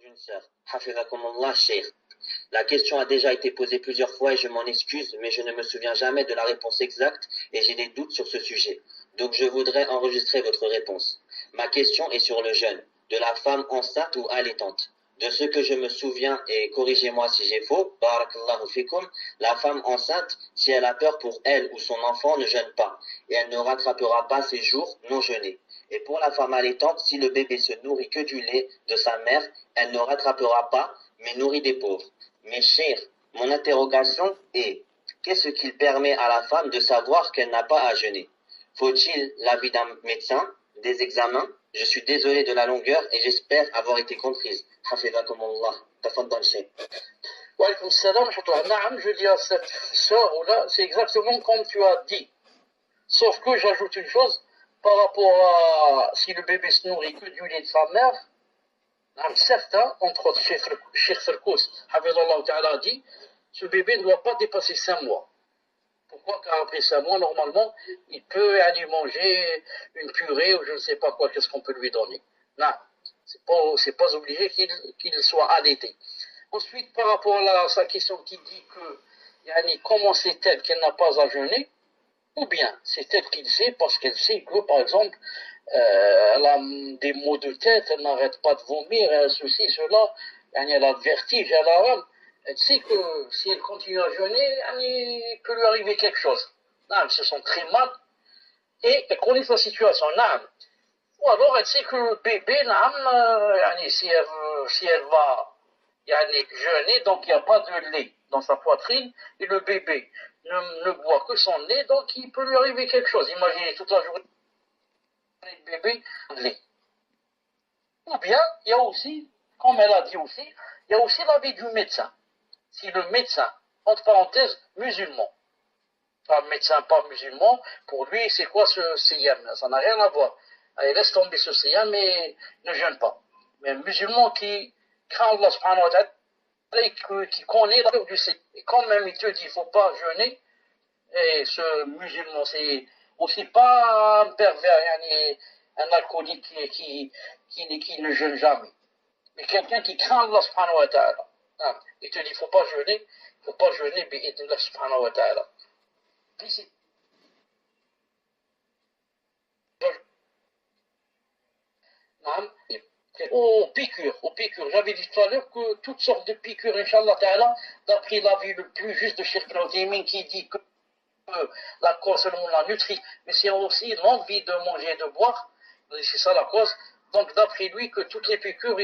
d'une sœur. Hafizakumullah, Cheikh. La question a déjà été posée plusieurs fois et je m'en excuse, mais je ne me souviens jamais de la réponse exacte et j'ai des doutes sur ce sujet. Donc je voudrais enregistrer votre réponse. Ma question est sur le jeûne, de la femme enceinte ou allaitante. De ce que je me souviens, et corrigez-moi si j'ai faux, barakallahu fikum, la femme enceinte, si elle a peur pour elle ou son enfant, ne jeûne pas, et elle ne rattrapera pas ses jours non jeûnés. Et pour la femme allaitante, si le bébé se nourrit que du lait de sa mère, elle ne rattrapera pas, mais nourrit des pauvres. Mes chers, mon interrogation est, qu'est-ce qui permet à la femme de savoir qu'elle n'a pas à jeûner? Faut-il l'avis d'un médecin, des examens? Je suis désolé de la longueur et j'espère avoir été comprise. Hafizakumullah. Tafaddal Cheikh. Wa alaykoum salam, je dis à cette sœur-là, c'est exactement comme tu as dit. Sauf que j'ajoute une chose, par rapport à si le bébé se nourrit que du lait de sa mère, certains, entre autres Cheikh Sarkous, a dit, ce bébé ne doit pas dépasser 5 mois. Pourquoi? Car après 5 mois, normalement, il peut aller manger une purée ou je ne sais pas quoi, qu'est-ce qu'on peut lui donner. Non, c'est pas obligé qu'il soit allaité. Ensuite, par rapport à sa question qui dit que, comment sait-elle qu'elle n'a pas à jeûner? Ou bien, c'est elle qui le sait parce qu'elle sait que, par exemple, elle a des maux de tête, elle n'arrête pas de vomir, ceci, cela, elle a le vertige, elle a rame. Elle sait que si elle continue à jeûner, il peut lui arriver quelque chose. Non, elle se sent très mal et elle connaît sa situation. Non. Ou alors elle sait que le bébé, si elle va jeûner, donc il n'y a pas de lait dans sa poitrine, et le bébé ne boit que son lait, donc il peut lui arriver quelque chose. Imaginez toute la journée le bébé lait. Ou bien, il y a aussi, comme elle a dit aussi, il y a aussi l'avis du médecin. Si le médecin, entre parenthèses, musulman, pas médecin, pas musulman, pour lui, c'est quoi ce siyam? Ça n'a rien à voir. Allez, laisse tomber ce siyam, mais ne jeûne pas. Mais un musulman qui craint Allah subhanahu wa ta'ala, qui connaît la du siyam, et quand même il te dit, il ne faut pas jeûner, et ce musulman, c'est aussi pas un pervers, un alcoolique qui ne jeûne jamais. Mais quelqu'un qui craint Allah subhanahu wa ta'ala. Il te dit, il ne faut pas jeûner, bi'idnillah subhanahu wa ta'ala. Aux piqûres. J'avais dit tout à l'heure que toutes sortes de piqûres, Inch'Allah ta'ala, d'après l'avis le plus juste de Cheikh Al-Uthaymeen qui dit que la cause selon la nutrit, mais c'est aussi l'envie de manger et de boire, c'est ça la cause. Donc d'après lui que toutes les piqûres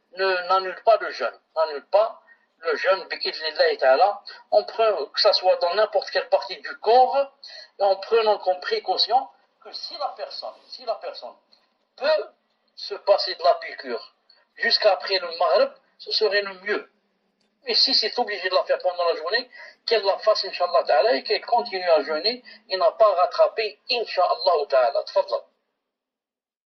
n'annulent pas le jeûne, que ça soit dans n'importe quelle partie du corps, et en prenant comme précaution que si la personne peut se passer de la piqûre jusqu'après le maghrib, ce serait le mieux. Mais si c'est obligé de la faire pendant la journée, qu'elle la fasse, Inch'Allah ta'ala, et qu'elle continue à jeûner, il n'a pas rattrapé, Inch'Allah ta'ala. Tfadla.